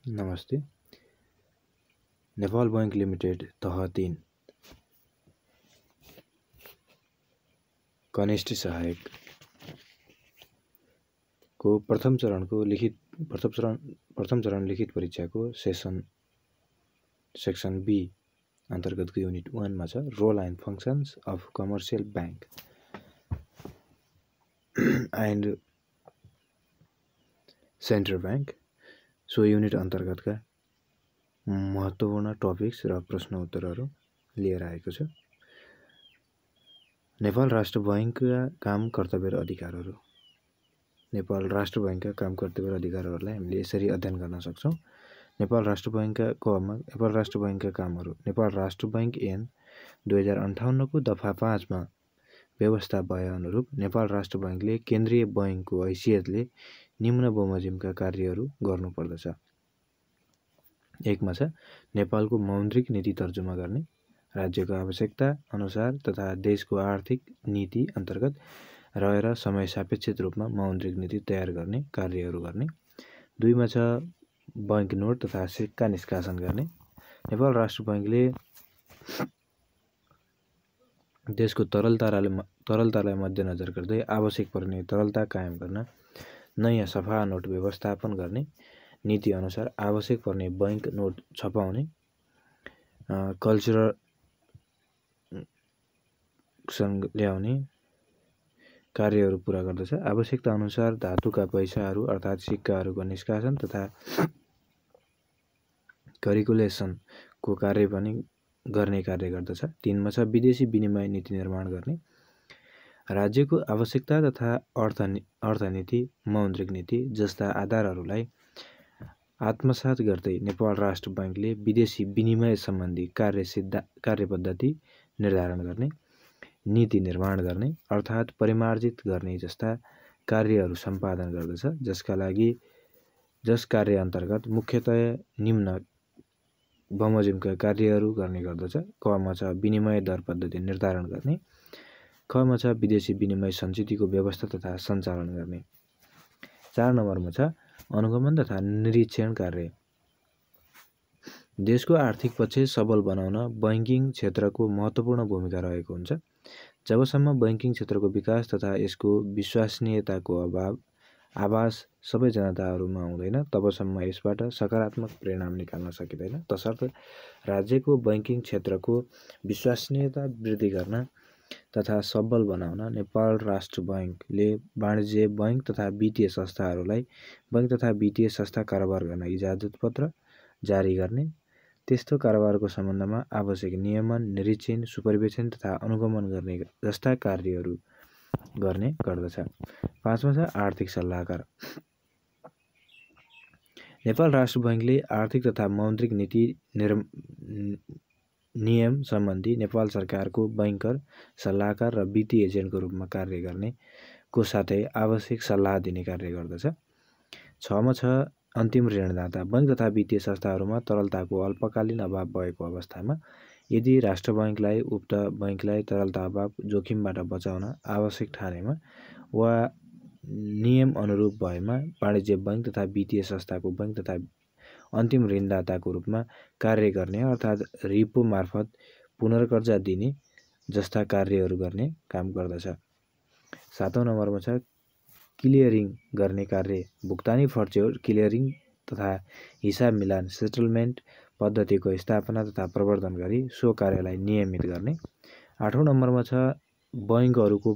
नमस्ते। Nepal bank limited तह 3 कनिष्ठ सहायक को प्रथम चरण लिखित परीक्षाको सेक्सन बी अन्तर्गतको युनिट 1 मा छ role and functions of commercial bank and central bank. So unit अन्तर्गतका महत्त्वपूर्ण टपिक्स र प्रश्न उत्तरहरू लिएर आएको छ। नेपाल राष्ट्र बैंकका काम कर्तव्य र अधिकारहरू। नेपाल राष्ट्र बैंकका काम कर्तव्य र अधिकारहरूलाई हामीले यसरी अध्ययन गर्न सक्छौं। नेपाल राष्ट्र बैंकका कामहरू। नेपाल राष्ट्र बैंक ऐन 2058 को दफा 5 मा व्यवस्था भए अनुरूप नेपाल राष्ट्र बैंकले केन्द्रीय बैंकको हैसियतले निम्न बमोजिमका कार्यहरू गर्नुपर्दछ। 1 मा छ नेपालको मौद्रिक नीति तर्जुमा गर्ने, राज्यको आवश्यकता अनुसार तथा देशको आर्थिक नीति अन्तर्गत रहेर समय सापेक्षित रूपमा मौद्रिक नीति तयार गर्ने कार्यहरू गर्ने। 2 मा छ बैंक नोट तथा सिक्का निष्कासन गर्ने। नेपाल राष्ट्र बैंकले देशको तरलतालाई मध्यनजर गर्दै आवश्यक पर्ने तरलता कायम गर्न नयाँ सफा नोट व्यवस्थापन गर्ने, नीति अनुसार आवश्यक पर्ने बैंक नोट छपाउने, कल्चरल ल्याउने कार्यहरू पूरा गर्दछ। आवश्यकता अनुसार धातुका पैसाहरू अर्थात् सिक्काहरूको निष्कासन तथा करिकुलेसनको कार्य पनि गर्ने कार्य गर्दछ। 3 मा छ विदेशी विनिमय नीति निर्माण गर्ने, राज्यको आवश्यकता तथा अर्थनीति, मौद्रिक नीति जस्ता आधारहरूलाई आत्मसात गर्दै नेपाल राष्ट्र बैंकले विदेशी विनिमय सम्बन्धी कार्यपद्धति निर्धारण गर्ने, नीति निर्माण गर्ने अर्थात् परिमार्जित गर्ने जस्ता कार्यहरू सम्पादन गर्दछ, जस कार्य अन्तर्गत मुख्यतया निम्न बमोजिमका कार्यहरू गर्ने गर्दछ। क मा छ विनिमय दर पद्धति निर्धारण गर्ने, ख मा छ विदेशी विनिमय सञ्चितको व्यवस्था तथा सञ्चालन गर्ने। 4 नम्बरमा छ अनुगमन तथा निरीक्षण कार्य। देशको आर्थिक पक्ष सबल बनाउन बैंकिङ क्षेत्रको महत्त्वपूर्ण भूमिका रहेको हुन्छ। जबसम्म बैंकिङ क्षेत्रको विकास तथा यसको विश्वसनीयताको आभास सबै जनताहरूमा आउँदैन तबसम्म यसबाट सकारात्मक परिणाम निकाल्न सकिँदैन। तसर्थ राज्यको बैंकिङ क्षेत्रको विश्वसनीयता वृद्धि गर्न तथा सबल बनाउन नेपाल राष्ट्र बैंकले वाणिज्य बैंक तथा वित्तीय संस्थाहरूलाई बैंक तथा वित्तीय संस्था कारोबार गर्न इजाजत पत्र जारी गर्ने, त्यस्तो कारोबारको सम्बन्धमा आवश्यक नियमन, निरीक्षण, सुपरभिजन तथा अनुगमन गर्ने जस्ता कार्यहरू गर्ने गर्दछ। 5 मा छ आर्थिक सल्लाहकार। नेपाल राष्ट्र बैंकले आर्थिक तथा मौद्रिक नीति नियम सम्बन्धी नेपाल सरकारको बैंकर, सल्लाहकार र वित्तीय एजेन्टको रूपमा कार्य गर्ने को साथै आवश्यक सल्लाह दिने कार्य गर्दछ। 6 मा छ अन्तिम ऋणदाता। बैंक तथा वित्तीय संस्थाहरूमा तरलताको अल्पकालीन अभाव भएको अवस्थामा यदि राष्ट्र बैंकलाई उक्त बैंकलाई तरलता अभाव जोखिमबाट बचाउन आवश्यक ठानेमा वा नियम अनुरूप भएमा वाणिज्य बैंक तथा वित्तीय संस्थाको बैंक तथा अन्तिम ऋणदाताको रूपमा कार्य गर्ने अर्थात् रिपो मार्फत पुनर्कर्जा दिने जस्ता कार्यहरू गर्ने काम गर्दछ। 7औं नम्बरमा छ क्लियरिङ गर्ने कार्य। भुक्तानी फर्च्योर क्लियरिङ तथा हिसाब मिलान सेटलमेन्ट पद्धतिको स्थापना तथा प्रवर्धन गरी सो कार्यलाई नियमित गर्ने। 8औं नम्बरमा छ बैंकहरूको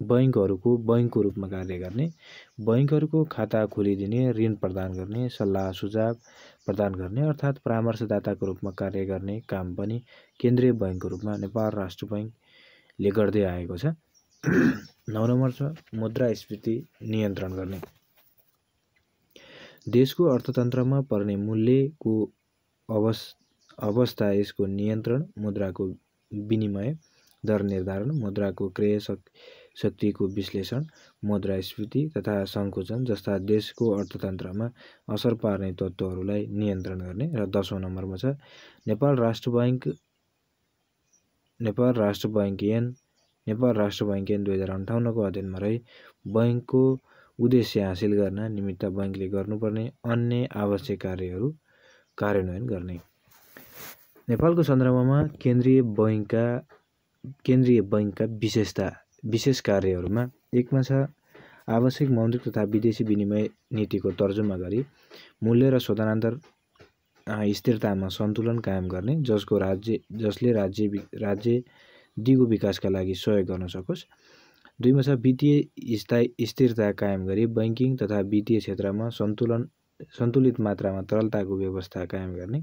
बैंकको रूपमा कार्य गर्ने, बैंकहरूको खाता खोलिदिने, ऋण प्रदान गर्ने, सल्लाह सुझाव प्रदान गर्ने अर्थात् परामर्शदाताको रूपमा कार्य गर्ने काम पनि केन्द्रीय बैंकको रूपमा नेपाल राष्ट्र बैंकले गर्दै आएको छ। 9 नम्बर छ मुद्रास्फीति नियन्त्रण गर्ने। देशको अर्थतन्त्रमा पर्ने मूल्यको अवस्था, यसको नियन्त्रण, मुद्राको विनिमय दर निर्धारण, मुद्राको क्रय शक्तिको विश्लेषण, मुद्रास्फीति तथा सङ्कुचन जस्ता देशको अर्थतन्त्रमा असर पार्ने तत्त्वहरूलाई नियन्त्रण गर्ने। र 10औं नम्बरमा छ नेपाल राष्ट्र बैंक ऐन 2058 को अध्ययनमा रही बैंकको उद्देश्य हासिल गर्न निमित्त बैंकले गर्नुपर्ने अन्य आवश्यक कार्यहरू कार्यान्वयन गर्ने। नेपालको सन्दर्भमा केन्द्रीय बैंकका विशेष कार्यहरूमा एकमा छ आवश्यक मौद्रिक तथा विदेशी विनिमय नीतिको तर्जुमा गरी मूल्य र शोधनान्तर स्थिरतामा सन्तुलन कायम गर्ने, जसले राज्य दिगो विकासका लागि सहयोग गर्न सकोस्। दुईमा छ वित्तीय स्थिरता कायम गरी बैंकिङ तथा वित्तीय क्षेत्रमा सन्तुलित मात्रामा तरलताको व्यवस्था कायम गर्ने।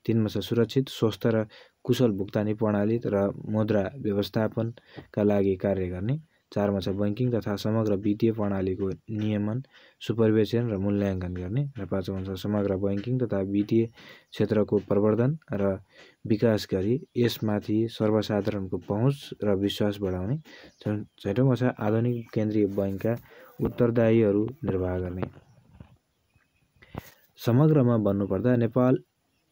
तीनमा छ सुरक्षित, स्वस्थ र कुशल भुक्तानी प्रणाली र मुद्रा व्यवस्थापनका लागि कार्य गर्ने। चारमा छ बैंकिङ तथा समग्र वित्तीय प्रणालीको नियमन, सुपरभिजन र मूल्याङ्कन गर्ने। र पाँचौँ छ समग्र बैंकिङ तथा वित्तीय क्षेत्रको प्रवर्धन र विकास गरी यसमाथि सर्वसाधारणको पहुँच र विश्वास बढाउने। छैटौँमा छ आधुनिक केन्द्रीय बैंकका उत्तरदायीहरू निर्वाह गर्ने। समग्रमा भन्नुपर्दा नेपाल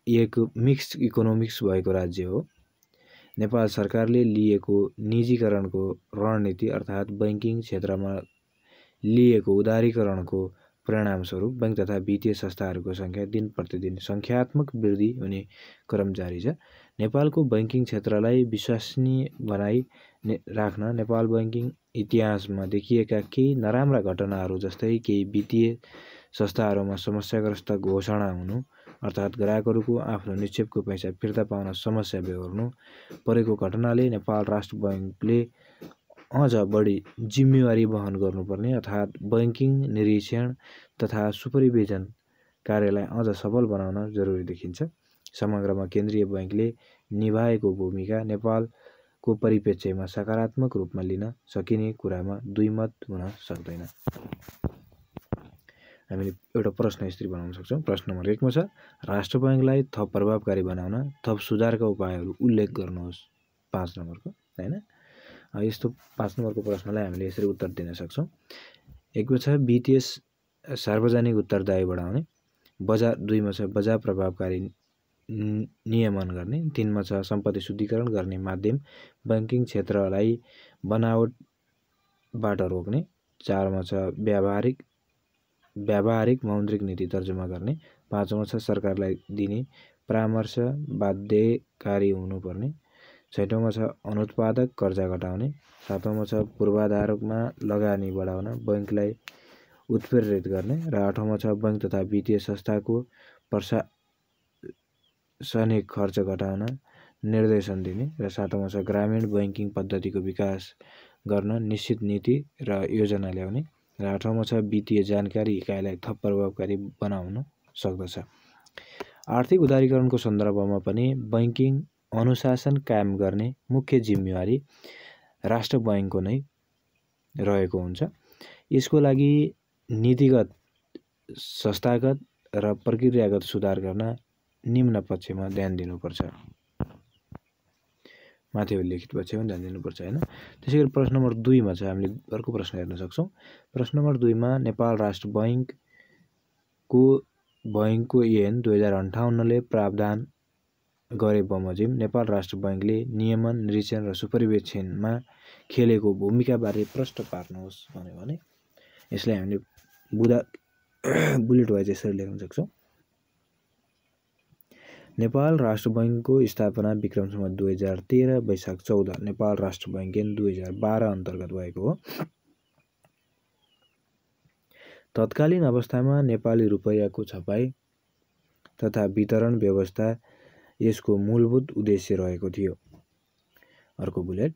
एक मिक्स्ड इकोनोमिक्स भएको राज्य हो। नेपाल सरकारले लिएको निजीकरणको रणनीति अर्थात् बैंकिङ क्षेत्रमा लिएको उदारीकरणको परिणामस्वरूप बैंक तथा वित्तीय संस्थाहरूको सङ्ख्या दिन प्रतिदिन सङ्ख्यात्मक वृद्धि हुने क्रम जारी छ। नेपालको बैंकिङ क्षेत्रलाई विश्वसनीय बनाई राख्न नेपाल बैंकिङ इतिहासमा देखिएका केही नराम्रा घटनाहरू जस्तै केही वित्तीय संस्थाहरूमा समस्याग्रस्त घोषणा हुनु अर्थात् ग्राहकहरूको आफ्नो निक्षेपको पैसा फिर्ता पाउन समस्या बेहोर्नु परेको घटनाले नेपाल राष्ट्र बैंकले अझ बढी जिम्मेवारी वहन गर्नुपर्ने अर्थात् बैंकिङ निरीक्षण तथा सुपरभिजन कार्यलाई अझ सफल बनाउन जरुरी देखिन्छ। समग्रमा केन्द्रीय बैंकले निभाएको भूमिका नेपालको परिप्रेक्ष्यमा सकारात्मक रूपमा लिन सकिने कुरामा दुईमत हुन सक्दैन। हामीले एउटा प्रश्न यसरी बनाउन सक्छौँ। प्रश्न नम्बर 1 मा छ राष्ट्र बैंकलाई थप प्रभावकारी बनाउन थप सुधारका उपायहरू उल्लेख गर्नुहोस्। 5 नम्बरको हैन। यस्तो 5 नम्बरको प्रश्नलाई हामीले यसरी उत्तर दिन सक्छौँ। 1 मा छ वित्तीय सार्वजनिक उत्तरदायी बढाउने। 2 मा छ बजार प्रभावकारी नियमन गर्ने। 3 मा छ सम्पत्ति शुद्धिकरण गर्ने माध्यम बैंकिङ क्षेत्रलाई बनावटबाट रोक्ने। 4 मा छ व्यावहारिक मौद्रिक नीति तर्जुमा गर्ने। 5 मा छ सरकारलाई दिने परामर्श बाध्यकारी हुनुपर्ने। 6 मा छ अनुत्पादक कर्जा घटाउने। 7 मा छ पूर्वाधारमा लगानी बढाउन बैंकलाई उत्प्रेरित गर्ने। र 8 मा छ बैंक तथा वित्तीय संस्थाको प्रशासनिक खर्च घटाउन निर्देशन दिने। र 7 मा छ ग्रामीण बैंकिङ पद्धतिको विकास गर्न निश्चित नीति र योजना ल्याउने। र 8 मा छ वित्तीय जानकारी इकाइलाई थप प्रभावकारी बनाउन सक्दछ। आर्थिक उदारीकरणको सन्दर्भमा पनि बैंकिङ अनुशासन कायम गर्ने मुख्य जिम्मेवारी राष्ट्र बैंकको नै रहेको हुन्छ। यसको लागि नीतिगत, संस्थागत र प्रक्रियागत सुधार गर्न निम्न पक्षमा ध्यान दिनुपर्छ। माथि उल्लेखित पक्षमा ध्यान दिनुपर्छ हैन। त्यसैगरी प्रश्न नम्बर 2 मा छ हामीले अर्को प्रश्न हेर्न सक्छौँ। प्रश्न नम्बर 2 मा नेपाल राष्ट्र बैंकको ऐन 2058 ले प्रावधान गरे बमोजिम नेपाल राष्ट्र बैंकले नियमन, निरीक्षण र सुपरभिजनमा खेलेको भूमिका बारे प्रश्न पार्नुहोस् भन्यो भने यसलाई हामीले बुलेट वाइज यसरी लेख्न सक्छौँ। नेपाल राष्ट्र बैंकको स्थापना विक्रम सम्वत 2013 वैशाख 14 नेपाल राष्ट्र बैंक ऐन 2012 अन्तर्गत भएको हो। तत्कालीन अवस्थामा नेपाली रुपैयाँको छपाई तथा वितरण व्यवस्था यसको मूलभूत उद्देश्य रहेको थियो। अर्को बुलेट,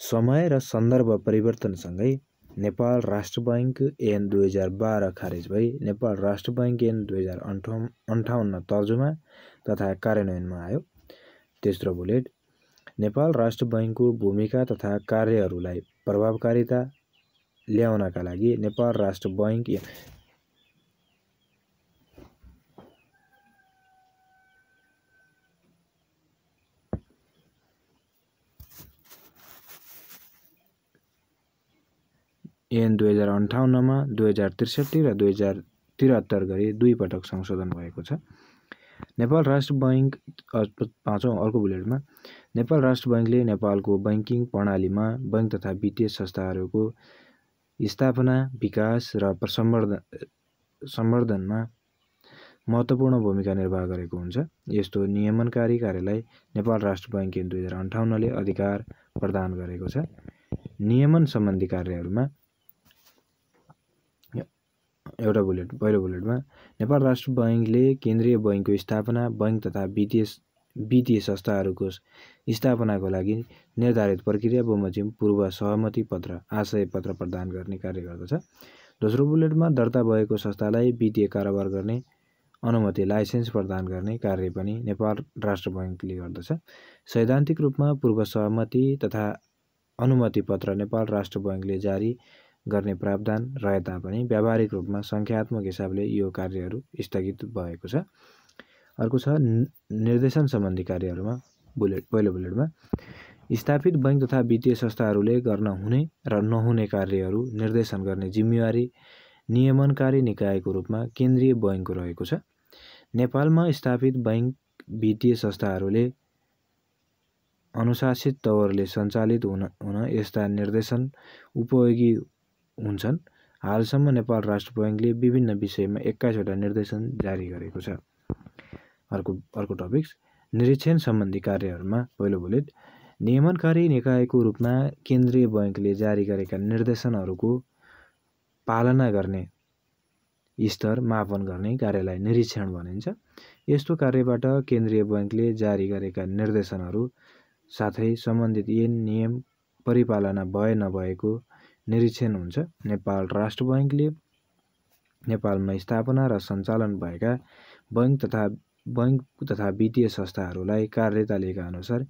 समय र सन्दर्भ परिवर्तनसँगै नेपाल राष्ट्र बैंक ऐन 2012 खारेज भई नेपाल राष्ट्र बैंक ऐन 2058 तर्जुमा तथा कार्यान्वयनमा आयो। तेस्रो बुलेट, नेपाल राष्ट्र बैंकको भूमिका तथा कार्यहरूलाई प्रभावकारिता ल्याउनका लागि नेपाल राष्ट्र बैंक ऐन 2058 मा 2063 र 2073 गरी 2 पटक संशोधन भएको छ। नेपाल राष्ट्र बैंक पाँचौं अर्को बुलेटमा नेपाल राष्ट्र बैंकले नेपालको बैंकिङ प्रणालीमा बैंक तथा वित्तीय संस्थाहरूको स्थापना, विकास र सम्वर्धनमा महत्त्वपूर्ण भूमिका निर्वाह गरेको हुन्छ। यस्तो नियमनकारी कार्यलाई नेपाल राष्ट्र बैंक 2058ले अधिकार प्रदान गरेको छ। नियमन सम्बन्धी कार्यहरूमा एउटा पहिलो बुलेटमा नेपाल राष्ट्र बैंकले केन्द्रीय बैंकको स्थापना, बैंक तथा वित्तीय संस्थाहरूको स्थापनाको लागि निर्धारित प्रक्रिया बमोजिम पूर्व सहमति पत्र, आशय पत्र प्रदान गर्ने कार्य गर्दछ। दोस्रो बुलेटमा दर्ता भएको संस्थालाई वित्तीय कारोबार गर्ने अनुमति, लाइसेन्स प्रदान गर्ने कार्य पनि नेपाल राष्ट्र बैंकले गर्दछ। सैद्धान्तिक रूपमा पूर्व सहमति तथा अनुमति पत्र नेपाल राष्ट्र बैंकले जारी गर्ने प्रावधान रहे तापनि व्यावहारिक रूपमा सङ्ख्यात्मक हिसाबले यो कार्यहरू स्थगित भएको छ। अर्को छ निर्देशन सम्बन्धी कार्यहरूमा पहिलो बुलेटमा स्थापित बैंक तथा वित्तीय संस्थाहरूले गर्न हुने र नहुने कार्यहरू निर्देशन गर्ने जिम्मेवारी नियमनकारी निकायको रूपमा केन्द्रीय बैंकको रहेको छ। नेपालमा स्थापित बैंक वित्तीय संस्थाहरूले अनुशासित तवरले सञ्चालित हुन यस्ता निर्देशन उपयोगी हुन्छन्। हालसम्म नेपाल राष्ट्र बैंकले विभिन्न विषयमा 21 वटा निर्देशन जारी गरेको छ। अर्को टपिक्स निरीक्षण सम्बन्धी कार्यहरूमा पहिलो बुलेट नियमनकारी निकायको रूपमा केन्द्रीय बैंकले जारी गरेका निर्देशनहरूको पालना गर्ने स्तर मापन गर्ने कार्यलाई निरीक्षण भनिन्छ। यस्तो कार्यबाट केन्द्रीय बैंकले जारी गरेका निर्देशनहरू साथै सम्बन्धित नियम परिपालना भए नभएको निरीक्षण हुन्छ। नेपाल राष्ट्र बैंकले नेपालमा स्थापना र सञ्चालन भएका बैंक तथा वित्तीय संस्थाहरूलाई कार्यतालिका अनुसार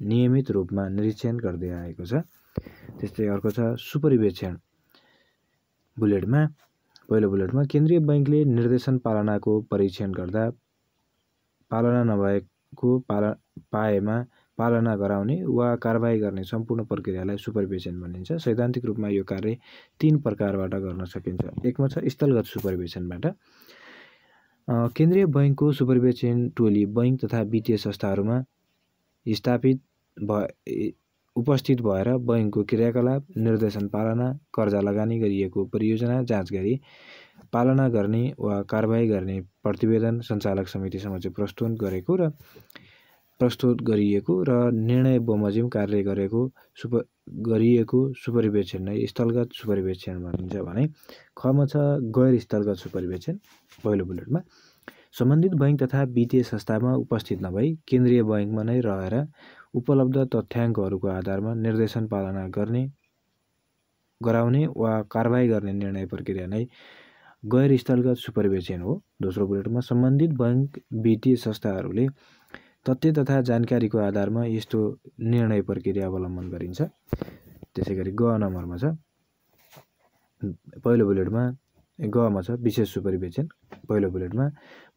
नियमित रूपमा निरीक्षण गर्दै आएको छ। त्यस्तै अर्को छ सुपरिवेक्षण बुलेटमा पहिलो बुलेटमा केन्द्रीय बैंकले निर्देशन पालनाको परीक्षण गर्दा पालना नभएको पाएमा पालना गराउने वा कारबाही गर्ने सम्पूर्ण प्रक्रियालाई सुपरिवेक्षण भनिन्छ। सैद्धान्तिक रूपमा यो कार्य 3 प्रकारबाट गर्न सकिन्छ। एकमा छ स्थलगत सुपरिवेक्षणबाट केन्द्रीय बैंकको सुपरिवेक्षण टोली बैंक तथा वित्तीय संस्थाहरूमा उपस्थित भएर बैंकको क्रियाकलाप, निर्देशन पालना, कर्जा लगानी गरिएको परियोजना जाँच गरी पालना गर्ने वा कारबाही गर्ने प्रतिवेदन सञ्चालक समिति समक्ष प्रस्तुत गरिएको र निर्णय बमोजिम कार्य गरिएको सुपरिवेक्षण नै स्थलगत सुपरिवेक्षण भनिन्छ भने खमा छ गैर स्थलगत सुपरिवेक्षण पहिलो बुलेटमा सम्बन्धित बैंक तथा वित्तीय संस्थामा उपस्थित नभई केन्द्रीय बैंकमा नै रहेर उपलब्ध तथ्याङ्कहरूको आधारमा निर्देशन पालना गराउने वा कारबाही गर्ने निर्णय प्रक्रिया नै गैर स्थलगत सुपरिवेक्षण हो। दोस्रो बुलेटमा सम्बन्धित बैंक वित्तीय संस्थाहरूले तथ्य तथा जानकारीको आधारमा यस्तो निर्णय प्रक्रिया अवलम्बन गरिन्छ। त्यसैगरी ग नम्बरमा छ पहिलो बुलेटमा गमा छ विशेष सुपरिवेक्षण पहिलो बुलेटमा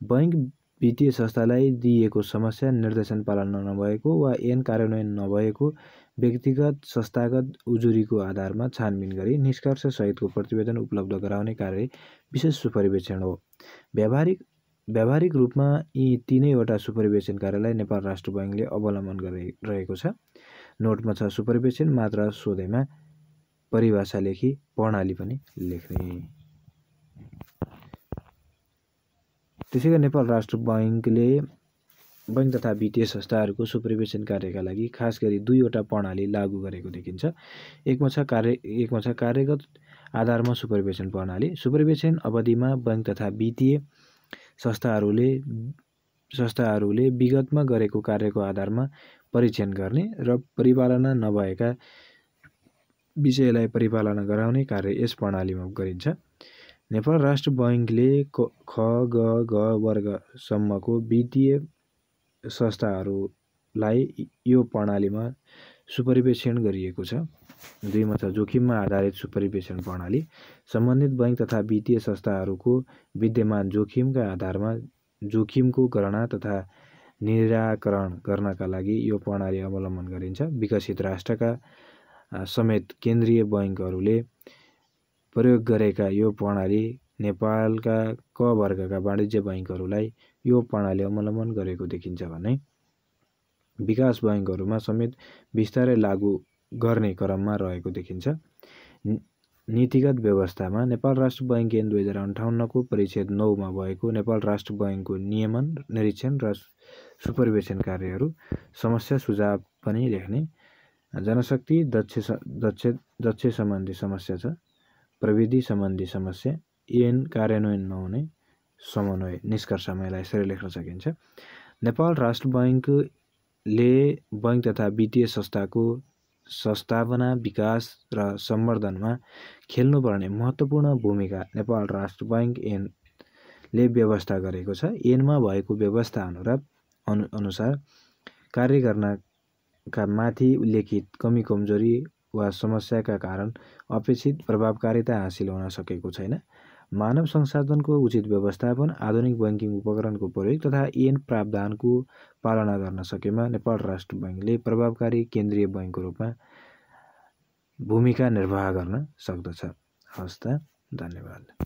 बैंक वित्तीय संस्थालाई दिइएको समस्या, निर्देशन पालना नभएको वा कार्यान्वयन नभएको व्यक्तिगत संस्थागत उजुरीको आधारमा छानबिन गरी निष्कर्ष सहितको प्रतिवेदन उपलब्ध गराउने कार्य विशेष सुपरिवेक्षण हो। व्यावहारिक रूपमा यी 3 वटा सुपरिवेक्षण कार्यलाई नेपाल राष्ट्र बैंकले अवलम्बन गरिरहेको छ। नोटमा छ सुपरिवेक्षण मात्र सोधेमा परिभाषा लेखी प्रणाली पनि लेख्ने। त्यसैगरी नेपाल राष्ट्र बैंकले बैंक तथा वित्तीय संस्थाहरूको सुपरिवेक्षण कार्यका लागि खास गरी 2 वटा प्रणाली लागू गरेको देखिन्छ। एकमा छ कार्यगत आधारमा सुपरिवेक्षण प्रणाली। सुपरिवेक्षण अवधिमा बैंक तथा वित्तीय संस्थाहरूले विगतमा गरेको कार्यको आधारमा परीक्षण गर्ने र परिपालना नभएका विषयलाई परिपालना गराउने कार्य यस प्रणालीमा गरिन्छ। नेपाल राष्ट्र बैंकले ख, ग, घ वर्गसम्मको वित्तीय संस्थाहरूलाई यो प्रणालीमा सुपरिवेक्षण गरिएको छ। 2 मा छ जोखिममा आधारित सुपरिवेक्षण प्रणाली। सम्बन्धित बैंक तथा वित्तीय संस्थाहरूको विद्यमान जोखिमका आधारमा जोखिमको गणना तथा निराकरण गर्नका लागि यो प्रणाली अवलम्बन गरिन्छ। विकसित राष्ट्रका समेत केन्द्रीय बैंकहरूले प्रयोग गरेका यो प्रणाली नेपालका क वर्गका वाणिज्य बैंकहरूलाई यो प्रणाली अवलम्बन गरेको देखिन्छ भने विकास बैंकहरूमा समेत बिस्तारै लागू गर्ने क्रममा रहेको देखिन्छ। नीतिगत व्यवस्थामा नेपाल राष्ट्र बैंक ऐन 2058 को परिच्छेद 9 मा भएको नेपाल राष्ट्र बैंकको नियमन, निरीक्षण र सुपरभिजन कार्यहरू, समस्या सुझाव पनि लेख्ने, जनशक्ति दक्ष सम्बन्धी समस्या छ, प्रविधि सम्बन्धी समस्या, ऐन कार्यान्वयन नहुने समन्वय। निष्कर्षमा यसलाई यसरी लेख्न सकिन्छ। नेपाल राष्ट्र बैंकले बैंक तथा वित्तीय संस्थाको संस्थापना, विकास र सम्वर्धनमा खेल्नुपर्ने महत्त्वपूर्ण भूमिका नेपाल राष्ट्र बैंक ऐनले व्यवस्था गरेको छ। ऐनमा भएको व्यवस्था अनुसार कार्य गर्नका माथि उल्लेखित कमी कमजोरी वा समस्याका कारण अपेक्षित प्रभावकारिता हासिल हुन सकेको छैन। मानव संसाधनको उचित व्यवस्थापन, आधुनिक बैंकिङ उपकरणको प्रयोग तथा ऐन प्रावधानको पालना गर्न सकेमा नेपाल राष्ट्र बैंकले प्रभावकारी केन्द्रीय बैंकको रूपमा भूमिका निर्वाह गर्न सक्दछ। हस्त, धन्यवाद।